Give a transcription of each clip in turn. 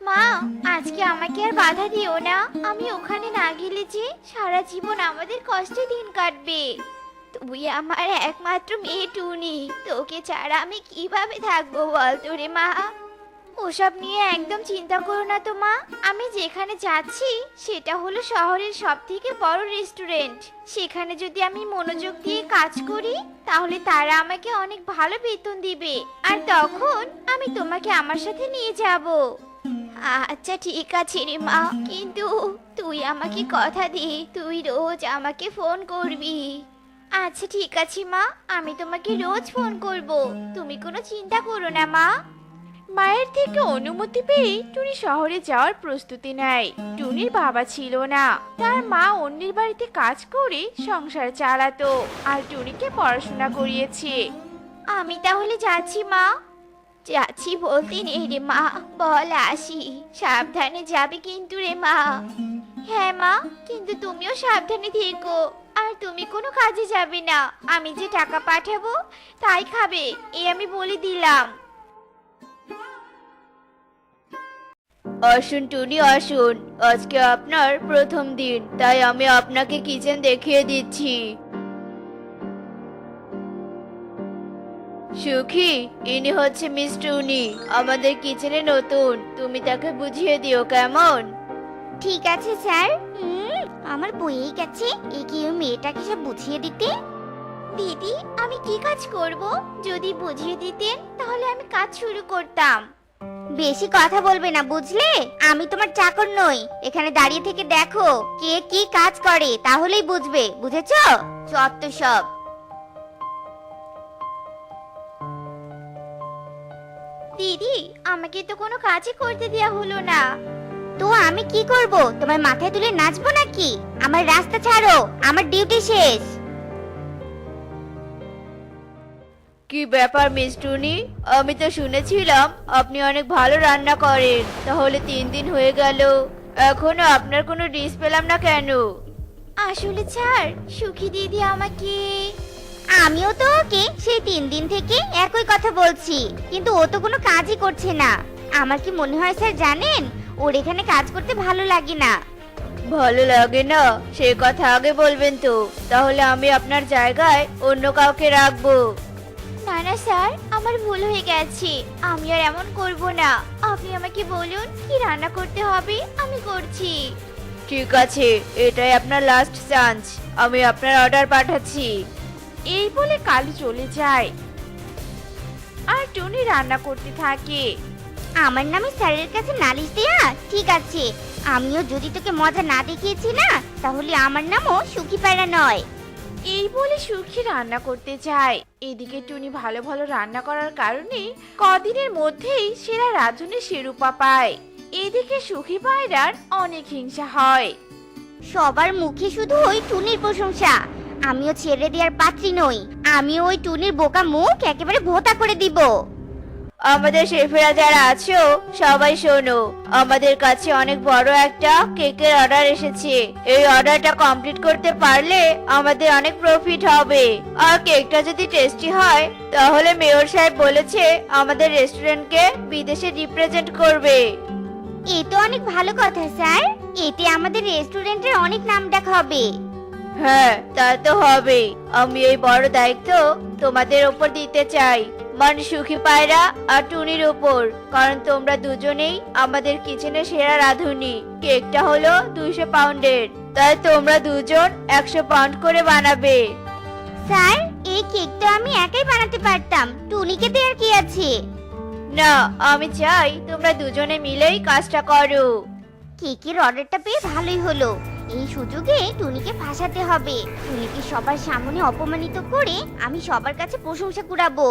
মা, আজকে আমাকে আর বাধা দিও না। আমি ওখানে না গেলে যে সারা জীবন আমাদের কষ্টে দিন কাটবে। তুই আমার একমাত্র মেয়ে টুনি, তোকে ছাড়া আমি কিভাবে থাকবো বল তো রে মা। ওসব নিয়ে একদম চিন্তা করো না তো মা। আমি যেখানে যাচ্ছি সেটা হলো শহরের সব থেকে বড় রেস্টুরেন্ট। সেখানে যদি আমি মনোযোগ দিয়ে কাজ করি তাহলে তারা আমাকে অনেক ভালো বেতন দিবে, আর তখন আমি তোমাকে আমার সাথে নিয়ে যাব। আচ্ছা ঠিক আছে রে মা, কিন্তু তুই আমাকে কথা দে তুই রোজ আমাকে ফোন করবি। আচ্ছা ঠিক আছে মা, আমি তোমাকে রোজ ফোন করব, তুমি কোনো চিন্তা করো না মা। মায়ের থেকে অনুমতি পেয়ে টুনি শহরে যাওয়ার প্রস্তুতি নেয়। টুনির বাবা ছিল না, তার মা অন্যের বাড়িতে কাজ করে সংসার চালাতো আর টুনিকে পড়াশোনা করিয়েছে। আমি তাহলে যাচ্ছি মা। যাচ্ছি বলতে নেই রে মা, বল আসি। সাবধানে যাবে কিন্তু রে মা। হ্যাঁ মা, কিন্তু তুমিও সাবধানে থেকো। আর তুমি কোনো কাজে যাবে না, আমি যে টাকা পাঠাবো তাই খাবে, এই আমি বলে দিলাম। আসুন টুনি আসুন, আজকে আপনার প্রথম দিন, তাই আমি আপনাকে কিচেন দেখিয়ে দিচ্ছি। সুখী, ইনি হচ্ছে মিস টুনি, আমাদের কিচেনে নতুন, তুমি তাকে বুঝিয়ে দিও কেমন? ঠিক আছে স্যার। আমার বইয়েই গেছে, এগিয়ে ওই মেয়েটাকে সব বুঝিয়ে দিতে। দিদি, আমি কি কাজ করব? যদি বুঝিয়ে দিতেন তাহলে আমি কাজ শুরু করতাম। বেশি কথা বলবে না বুঝলে, আমি তোমার চাকর নই। এখানে দাঁড়িয়ে থেকে দেখো কে কি কাজ করে, তাহলেই বুঝবে, বুঝেছো? যত সব। দিদি, আমাকে তো কোনো কাজই করতে দেয়া হলো না। তো আমি কি করব? তোমার মাথায় তুলে নাচবো নাকি? আমার রাস্তা ছাড়ো, আমার ডিউটি শেষ। কি ব্যাপার মিস টুনি, আমি তো শুনেছিলাম আপনি অনেক ভালো রান্না করেন, তাহলে 3 দিন হয়ে গেল, এখনো আপনার কোনো ডিশ পেলাম না কেন? আসলে স্যার, সুখী দিদি আমাকে, আমিও তো ওকে সেই 3 দিন থেকে একই কথা বলছি, কিন্তু ও তো কোনো কাজই করছে না। আমার কি মনে হয় স্যার জানেন, ওর এখানে কাজ করতে ভালো লাগে না। ভালো লাগে না? সে কথা আগে বলবেন তো, তাহলে আমি আপনার জায়গায় অন্য কাউকে রাখবো। না না স্যার, আমার ভুল হয়ে গেছে, আমি আর এমন করব না। আপনি আমাকে বলুন কি রান্না করতে হবে, আমি করছি। ঠিক আছে, এটাই আপনার লাস্ট চান্স, আমি আপনার অর্ডার পাঠাচ্ছি। এই বলে কালু চলে যায় আর টুনি রান্না করতে থাকে। আমার নামে স্যারের কাছে নালিশ দেয়া? ঠিক আছে, আমিও যদি তোকে মজা না দেখিয়েছি না, তাহলে আমার নামও সুখী পায়রা নয়। এই বলে সুখী রান্না করতে যায়। এদিকে টুনি ভালো ভালো রান্না করার কারণে কদিনের মধ্যেই সেরা রাঁধুনি শিরোপা পায়। এদিকে সুখী পায়রার অনেক হিংসা হয়। সবার মুখে শুধু ওই টুনির প্রশংসা, আমিও ছেড়ে দেওয়ার পাত্রী নই। আমিও ওই টুনির বোকা মুখ একেবারে ভোঁতা করে দিব। আমাদের শেফেরা যারা আছো সবাই শোনো, আমাদের কাছে অনেক বড় একটা কেকের অর্ডার এসেছে। এই অর্ডারটা কমপ্লিট করতে পারলে আমাদের অনেক প্রফিট হবে, আর কেকটা যদি টেস্টি হয় তাহলে মেয়র সাহেব বলেছে আমাদের রেস্টুরেন্টকে বিদেশে রিপ্রেজেন্ট করবে। এ তো অনেক ভালো কথা স্যার, এতে আমাদের রেস্টুরেন্টের অনেক নামডাক হবে। হ্যাঁ, তা তো হবেই। আমি এই বড় দায়িত্ব তোমাদের উপর দিতে চাই, মানে সুখী পায়রা আর টুনির উপর, কারণ তোমরা দুজনেই আমাদের কিচেনে সেরা রাঁধুনি। কেকটা হলো 200 পাউন্ডের, তাই তোমরা দুজন 100 পাউন্ড করে বানাবে। স্যার, এই কেকটা আমি একাই বানাতে পারতাম, টুনিকে দেওয়ার কি আছে? না, আমি চাই তোমরা দুজনে মিলেই কাজটা করো। কেকের অর্ডারটা পেয়ে ভালোই হলো। এই সুযোগে টুনিকে ফাঁসাতে হবে। টুনিকে সবার সামনে অপমানিত করে আমি সবার কাছে প্রশংসা কুড়াবো।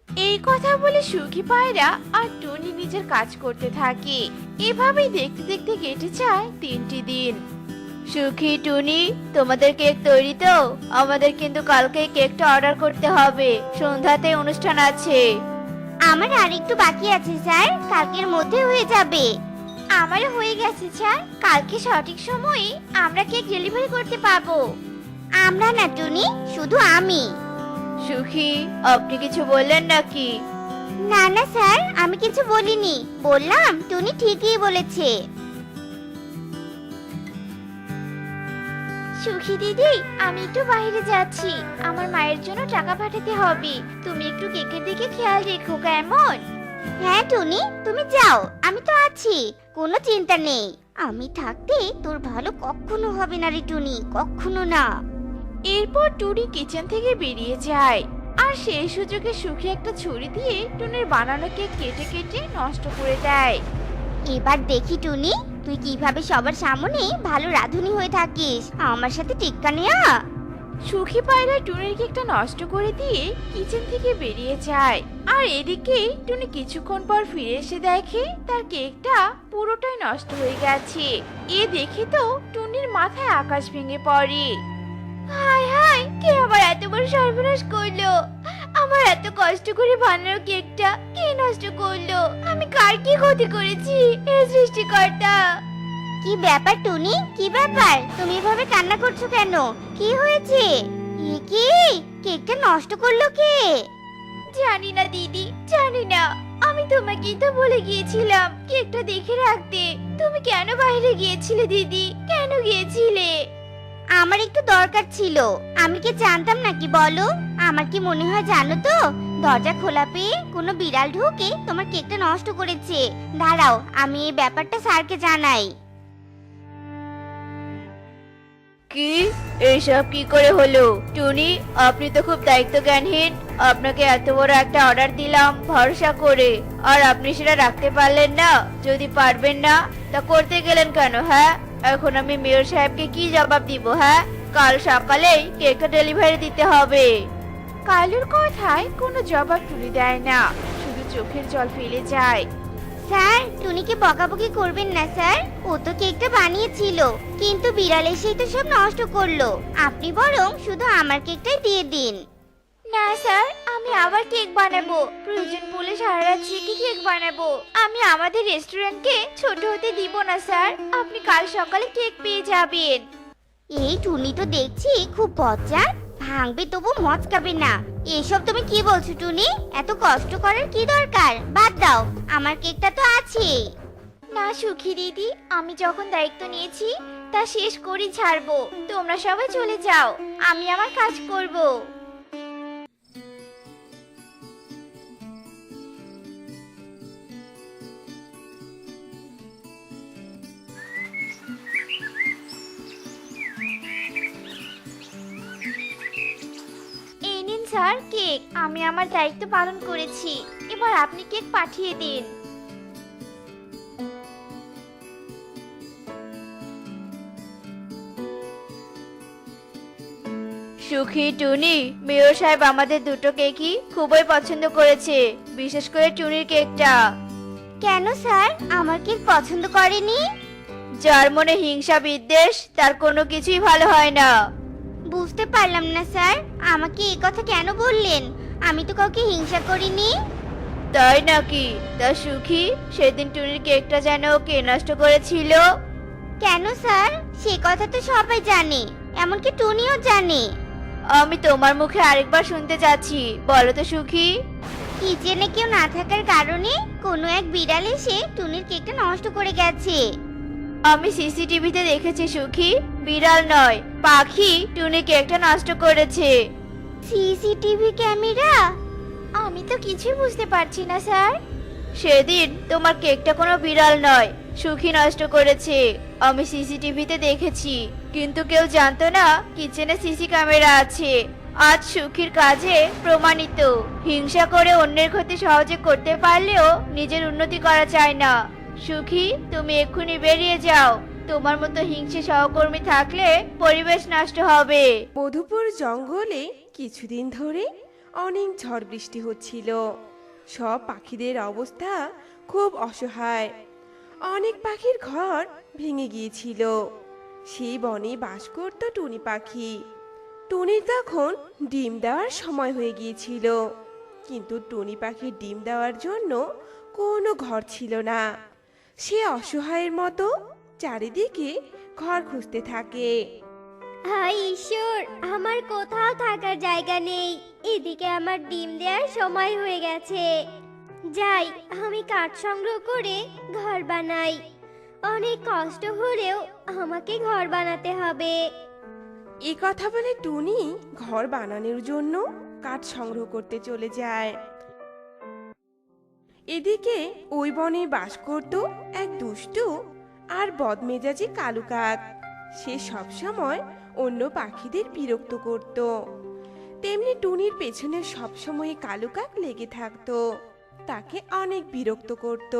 এই কথা বলে সুখী পায়রা আর টুনি নিজের কাজ করতে থাকে। এভাবেই দেখতে দেখতে কেটে যায় 3টি দিন। সুখী, টুনি, তোমাদের কেক তৈরি তো? আমাদের কিন্তু কালকে কেকটা অর্ডার করতে হবে, সন্ধ্যাতে অনুষ্ঠান আছে। আমার আরেকটু বাকি আছে স্যার, কালকের মধ্যে হয়ে যাবে। আমারও হয়ে গেছে স্যার, কালকে সঠিক সময়ে আমরা কেক ডেলিভারি করতে পারবো। আমরা না টুনি, শুধু আমি। সুখী, আপনি কিছু বললেন নাকি? না না স্যার, আমি কিছু বলিনি। বললাম টুনি ঠিকই বলেছে। সুখী দিদি, আমি একটু বাইরে যাচ্ছি, আমার মায়ের জন্য টাকা পাঠাতে হবে। তুমি একটু কেকের দিকে খেয়াল রেখো, কেমন? হ্যাঁ টুনি, তুমি যাও, আমি তো আছি, কোনো চিন্তা নেই। আমি থাকতে তোর ভালো কখনো হবে না রে টুনি, কখনো না। এরপর টুনি কিচেন থেকে বেরিয়ে যায় আর সেই সুযোগে সুখী একটা ছুরি দিয়ে টুনির বানানো কেক কেটে কেটে নষ্ট করে দেয়। এবার দেখি টুনি, তুই কিভাবে সবার সামনে ভালো রাঁধুনি হয়ে থাকিস। আমার সাথে টিক্কা নেয়া। সুখী পায়রা টুনির কেকটা নষ্ট করে দিয়ে কিচেন থেকে বেরিয়ে যায় আর এদিকে টুনি কিছুক্ষণ পর ফিরে এসে দেখে তার কেকটা পুরোটাই নষ্ট হয়ে গেছে। এ দেখে তো টুনির মাথায় আকাশ ভেঙে পড়ে। হায় হায়, কে আমার এত বড় সর্বনাশ করলো? আমার এত কষ্ট করে বানানো কেকটা কে নষ্ট করলো? আমি কার কি ক্ষতি করেছি হে সৃষ্টিকর্তা? কি ব্যাপার টুনি, কি ব্যাপার? তুমি এভাবে কান্না করছো কেন? কি হয়েছে? এ কি, কেকটা নষ্ট করলো কে? জানি না দিদি, জানি না। আমি তোমাকেই তো বলে গিয়েছিলাম কেকটা দেখে রাখতে। তুমি কেন বাইরে গিয়েছিলে দিদি? কেন গিয়েছিলে? আমার একটু দরকার ছিল। আমি কি জানতাম নাকি বলো? আমার কি মনে হয় জানো তো, দরজা খোলা পেয়ে কোনো বিড়াল ঢুকে তোমার কেকটা নষ্ট করেছে। দাঁড়াও, আমি এই ব্যাপারটা স্যারকে জানাই। কি, এইসব কি করে হলো? টুনি, আপনি তো খুব দায়িত্ব জ্ঞানহীন। আপনাকে এত বড় একটা অর্ডার দিলাম ভরসা করে, আর আপনি সেটা রাখতে পারলেন না। যদি পারবেন না তা করতে গেলেন কেন? হ্যাঁ, এখন আমি মেয়র সাহেবকে কি জবাব দিব? হ্যাঁ, কাল সকালেই কেকটা ডেলিভারি দিতে হবে। কালুর কথায় কোনো জবাব টুনি দেয় না, শুধু চোখের জল ফেলে যায়। স্যার, টুনিকে বকাবকি করবেন না স্যার। ও তো কেকটা বানিয়েছিল, কিন্তু বিড়াল এসেই তো সব নষ্ট করলো। আপনি বরং শুধু আমার কেকটাই দিয়ে দিন। না স্যার, আমি আবার কেক বানাবো। প্রয়োজন পড়লে সারা রাত জেগে কেক বানাবো। আমি আমাদের রেস্টুরেন্টকে ছোট হতে দিব না স্যার। আপনি কাল সকালে কেক পেয়ে যাবেন। এই টুনি তো দেখছি খুব বজ্জার, ভাঙবে তবু মচকাবে না। এসব তুমি কি বলছো টুনি? এত কষ্ট করার কি দরকার? বাদ দাও, আমার কেকটা তো আছে। না সুখী দিদি, আমি যখন দায়িত্ব নিয়েছি তা শেষ করেই ছাড়বো। তোমরা সবাই চলে যাও, আমি আমার কাজ করব। এই নিন স্যার কেক। আমি আমার দায়িত্ব পালন করেছি। এবার আপনি কেক পাঠিয়ে দিন। সুখী, টুনি, মেয়র সাহেব আমাদের দুটো কেকই খুবই পছন্দ করেছে, বিশেষ করে টুনির কেকটা। কেন স্যার, আমার কেক পছন্দ করেনি? যার মনে হিংসা বিদ্বেষ তার কোনো কিছুই ভালো হয় না। বুঝতে পারলাম না স্যার, আমাকে এই কথা কেন বললেন? আমি তো কাউকে হিংসা করিনি। তাই নাকি? তা সুখী, সেদিন টুনির কেকটা যেন কে নষ্ট করেছিল? কেন স্যার, সে কথা তো সবাই জানে, এমনকি টুনিও জানে। আমি তোমার মুখে আরেকবার শুনতে চাচ্ছি, বলো তো সুখী। কিচেনে কেউ না থাকার কারণে কোনো এক বিড়াল এসে টুনির কেকটা নষ্ট করে গেছে। আমি সিসিটিভিতে দেখেছি সুখী, বিড়াল নয় পাখি টুনির কেকটা নষ্ট করেছে। CCTV camera? আমি তো কিছুই বুঝতে পারছি না স্যার। সেদিন তোমার কেকটা কোনো বিড়াল নয়, সুখী নষ্ট করেছে। আমি সিসিটিভিতে দেখেছি, কিন্তু কেউ জানতো না কিচেনে সিসি ক্যামেরা আছে। আজ সুখীর কাজে প্রমাণিত, হিংসা করে অন্যের ক্ষতি সহজে করতে পারলেও নিজের উন্নতি করা যায় না। সুখী, তুমি এক্ষুনি বেরিয়ে যাও। তোমার মতো হিংসে সহকর্মী থাকলে পরিবেশ নষ্ট হবে। মধুপুর জঙ্গলে কিছুদিন ধরে অনেক ঝড় বৃষ্টি হচ্ছিল। সব পাখিদের অবস্থা খুব অসহায়। অনেক পাখির ঘর ভেঙে গিয়েছিল। সেই বনে বাস করত টুনি পাখি। টুনির তখন ডিম দেওয়ার সময় হয়ে গিয়েছিল, কিন্তু টুনি পাখির ডিম দেওয়ার জন্য কোনো ঘর ছিল না। সে অসহায়ের মতো চারিদিকে ঘর খুঁজতে থাকে। হায় ঈশ্বর, আমার কোথাও থাকার জায়গা নেই। এদিকে আমার ডিম দেওয়ার সময় হয়ে গেছে। যাই, আমি কাঠ সংগ্রহ করে ঘর বানাই। অনেক কষ্ট হলেও আমাকে ঘর বানাতে হবে। এই কথা বলে টুনি ঘর বানানোর জন্য কাঠ সংগ্রহ করতে চলে যায়। এদিকে ওই বনে বাস করত এক দুষ্টু আর বদমেজাজি কালু কাক। সে সবসময় অন্য পাখিদের বিরক্ত করত, তেমনি টুনির পেছনে সবসময় কালু কাক লেগে থাকতো, তাকে অনেক বিরক্ত করত।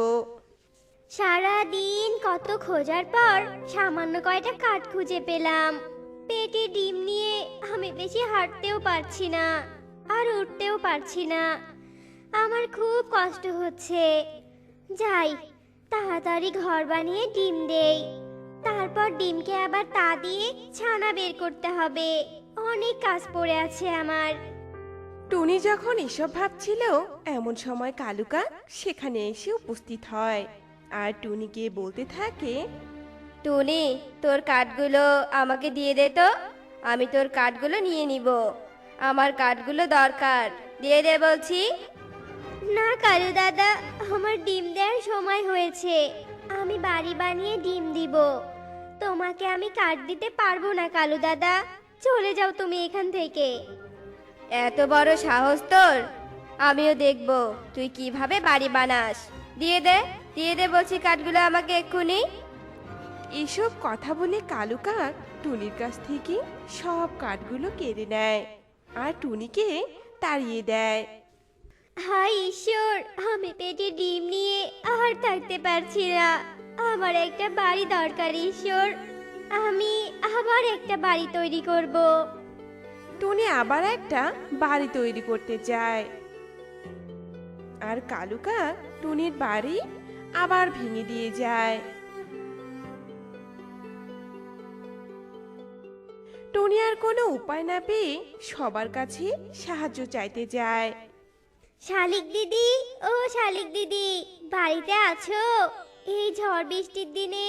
সারা দিন কত খোঁজার পর সামান্য কয়টা কাঠ খুঁজে পেলাম। পেটে ডিম নিয়ে আমি বেশি হাঁটতেও পারছি না, আর উঠতেও পারছি না। আমার খুব কষ্ট হচ্ছে। যাই, তাড়াতাড়ি ঘর বানিয়ে ডিম দেই। তারপর ডিমকে আবার তা দিয়ে ছানা বের করতে হবে। অনেক কাজ পড়ে আছে আমার। টুনি যখন এসব ভাবছিল এমন সময় কালু কাক সেখানে এসে উপস্থিত হয় আর টুনিকে বলতে থাকে, টুনি, তোর কাঠগুলো আমাকে দিয়ে দে তো, আমি তোর কাঠগুলো নিয়ে নিব। আমার কাঠগুলো দরকার, দিয়ে দে বলছি। না কালু দাদা, আমার ডিম দেওয়ার সময় হয়েছে। আমি বাড়ি বানিয়ে ডিম দিব। তোমাকে আমি কাঠ দিতে পারবো না কালু দাদা। চলে যাও তুমি এখান থেকে। এত বড় সাহস তোর! আমিও দেখব তুই কিভাবে বাড়ি বানাস। দিয়ে দে, দিয়ে দে বলছি কাঠগুলো আমাকে এক্ষুনি। এসব কথা বলে কালু কাক টুনির কাছ থেকে সব কাঠগুলো কেড়ে নেয় আর টুনিকে তাড়িয়ে দেয়। হায় ঈশ্বর, আমি পেটে ডিম নিয়ে আর থাকতে পারছি না। আমার একটা বাড়ি দরকার ঈশ্বর। আমি আবার একটা বাড়ি তৈরি করব। টুনি আবার একটা বাড়ি তৈরি করতে যায় আর কালু কাক টুনির বাড়ি আবার ভেঙে দিয়ে যায়। টুনি আর কোনো উপায় না পেয়ে সবার কাছে সাহায্য চাইতে যায়। শালিক দিদি, ও শালিক দিদি, বাড়িতে আছো? এই ঝড় বৃষ্টির দিনে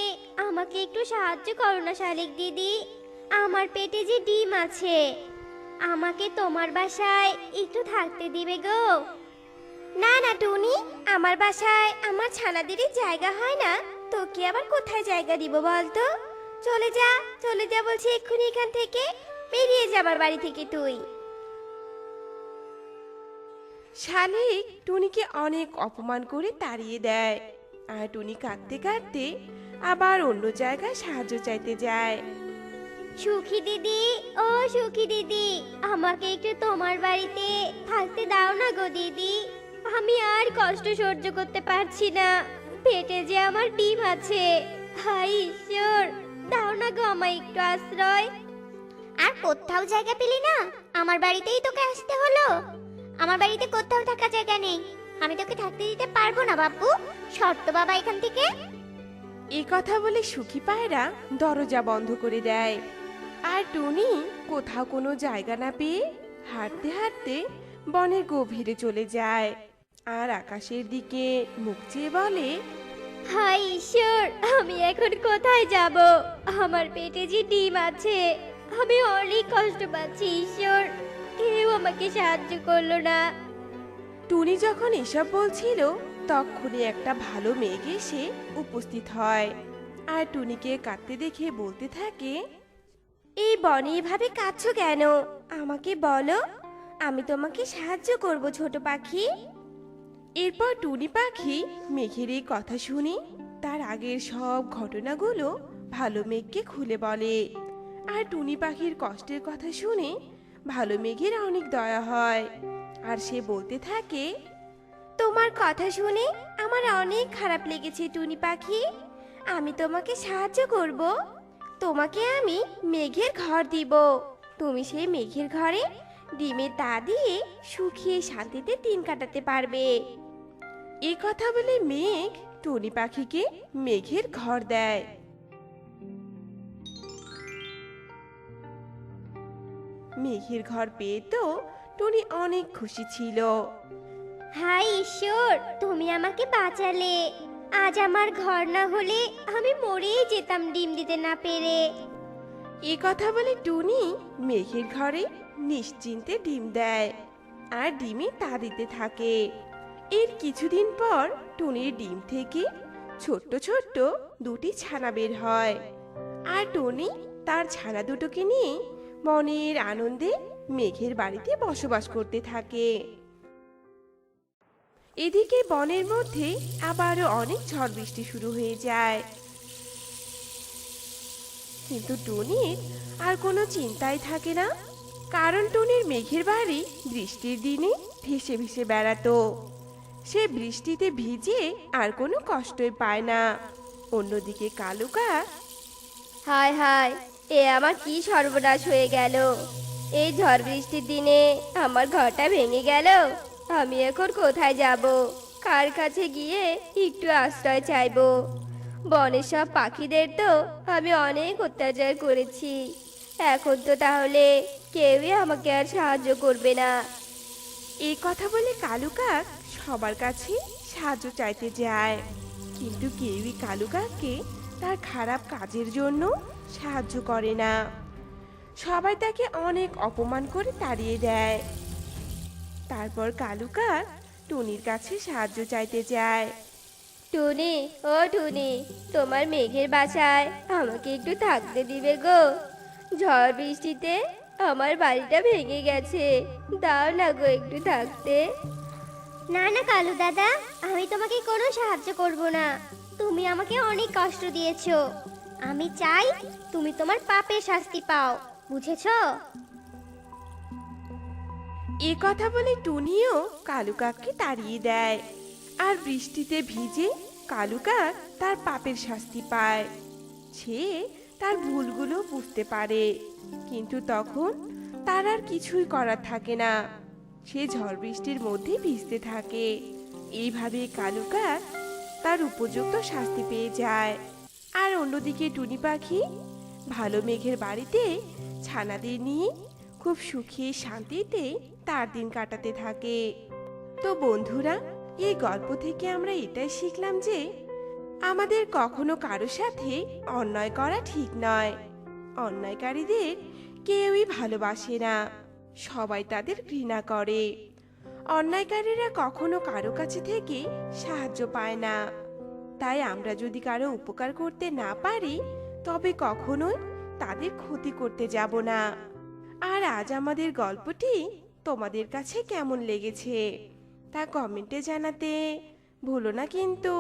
আমাকে একটু সাহায্য করো না শালিক দিদি। আমার পেটে যে ডিম আছে, আমাকে তোমার বাসায় একটু থাকতে দিবে গো। না না টুনি, আমার বাসায় আমার ছানাদেরই জায়গা হয় না। তোকে আবার কোথায় জায়গা দিব বলতো? চলে যা, চলে যা বলছি এক্ষুনি এখান থেকে। বেরিয়ে যা আমার বাড়ি থেকে তুই। শালিক টুনিকে অনেক অপমান করে তাড়িয়ে দেয় আর টুনি কাঁদতে কাঁদতে আবার অন্য জায়গায় সাহায্য চাইতে যায়। সুখী দিদি, ও সুখী দিদি, আমাকে একটু তোমার বাড়িতে থাকতে দাও না গো দিদি। আমি আর কষ্ট সহ্য করতে পারছি না। পেটে যে আমার ডিম আছে। হায় ঈশ্বর, দাও না গো আমায় একটু আশ্রয়। আর কোথাও জায়গা পেলি না? আমার বাড়িতেই তোকে আসতে হলো। আমার বাড়িতে কোথাও থাকা জায়গা নেই। আমি তোকে থাকতে দিতে পারবো না বাপু। শর্ত বাবা এখান থেকে। এই কথা বলে সুখী পায়রা দরজা বন্ধ করে দেয় আর টুনি কোথাও কোনো জায়গা না পেয়ে হাঁটতে হাঁটতে বনের গভীরে চলে যায় আর আকাশের দিকে মুখ চেয়ে বলে, হায় ঈশ্বর, আমি এখন কোথায় যাব? আমার পেটে যে ডিম আছে, আমি অনেক কষ্ট পাচ্ছি ঈশ্বর। কেউ আমাকে সাহায্য করলো না। টুনি যখন এসব বলছিল তখনই একটা ভালো মেঘ এসে উপস্থিত হয় আর টুনিকে কাঁদতে দেখে বলতে থাকে, এই বনে এভাবে কাঁদছো কেন? আমাকে বলো, আমি তোমাকে সাহায্য করব ছোট পাখি। এরপর টুনি পাখি মেঘের এই কথা শুনে তার আগের সব ঘটনাগুলো ভালো মেঘকে খুলে বলে আর টুনি পাখির কষ্টের কথা শুনে ভালো মেঘের অনেক দয়া হয় আর সে বলতে থাকে, তোমার কথা শুনে আমার অনেক খারাপ লেগেছে টুনি পাখি। আমি তোমাকে সাহায্য করব। তোমাকে আমি মেঘের ঘর দিব। তুমি সেই মেঘের ঘরে ডিমের তা দিয়ে শুকিয়ে শান্তিতে দিন কাটাতে পারবে। এই কথা বলে মেঘ টুনি পাখিকে মেঘের ঘর দেয়। মেঘের ঘর পেয়ে তো টুনি অনেক খুশি ছিল। হায় ঈশ্বর, তুমি আমাকে বাঁচালে। আজ আমার ঘর না হলে আমি মরেই যেতাম ডিম দিতে না পেরে। এই কথা বলে টুনি মেঘের ঘরে নিশ্চিন্তে ডিম দেয় আর ডিমে তা দিতে থাকে। এর কিছুদিন পর টুনির ডিম থেকে ছোট্ট ছোট্ট দুটি ছানা বের হয়। আর টুনি তার ছানা দুটোকে নিয়ে মনের আনন্দে মেঘের বাড়িতে বসবাস করতে থাকে। এদিকে বনের মধ্যে আবারও অনেক ঝড় বৃষ্টি শুরু হয়ে যায়, কিন্তু টুনির আর কোনো চিন্তাই থাকে না, কারণ টুনির মেঘের বাড়ি বৃষ্টির দিনে ভেসে ভেসে বেড়াতো। সে বৃষ্টিতে ভিজে আর কোনো কষ্টই পায় না। অন্যদিকে কালু কাক হায় হায়, এ আমার কি সর্বনাশ হয়ে গেল! এই ঝড় বৃষ্টির দিনে আমার ঘরটা ভেঙে গেল। আমি এখন কোথায় যাব? কার কাছে গিয়ে একটু আশ্রয় চাইবো? বনের সব পাখিদের তো আমি অনেক অত্যাচার করেছি, এখন তো তাহলে কেউই আমাকে আর সাহায্য করবে না। এই কথা বলে কালু কাক সবার কাছে সাহায্য চাইতে যায়, কিন্তু কেউই কালু কাককে তার খারাপ কাজের জন্য সাহায্য করে না। সবাই তাকে অনেক অপমান করে তাড়িয়ে দেয়। তারপর কালু কাক টুনির কাছে সাহায্য চাইতে যায়। টুনি, ও টুনি, তোমার মেঘের বাসায় আমাকে একটু থাকতে দিবে গো? ঝড় বৃষ্টিতে আমার বাড়িটা ভেঙে গেছে, দাও না গো একটু থাকতে। না না কালু দাদা, আমি তোমাকে কোনো সাহায্য করব না। তুমি আমাকে অনেক কষ্ট দিয়েছো। আমি চাই তুমি তোমার পাপের শাস্তি পাও, বুঝেছো? এ কথা বলে টুনিও কালু কাককে তাড়িয়ে দেয়। আর বৃষ্টিতে ভিজে কালু কাক তার পাপের শাস্তি পায়। সে তার ভুলগুলো বুঝতে পারে, কিন্তু তখন তার আর কিছুই করার থাকে না। সে ঝড় বৃষ্টির মধ্যে ভিজতে থাকে। এইভাবে কালু কাক তার উপযুক্ত শাস্তি পেয়ে যায়। আর অন্যদিকে টুনি পাখি ভালো মেঘের বাড়িতে ছানাদের নিয়ে খুব সুখী শান্তিতে তার দিন কাটাতে থাকে। তো বন্ধুরা, এই গল্প থেকে আমরা এটাই শিখলাম যে আমাদের কখনো কারো সাথে অন্যায় করা ঠিক নয়। অন্যায়কারীদের কেউই ভালোবাসে না, সবাই তাদের ঘৃণা করে। অন্যায়কারীরা কখনো কারো কাছে থেকে সাহায্য পায় না। তাই আমরা যদি কারো উপকার করতে না পারি, তবে কখনোই তাদের ক্ষতি করতে যাব না। আর আজ আমাদের গল্পটি তোমাদের কাছে কেমন লেগেছে তা কমেন্টে জানাতে ভুলো না কিন্তু।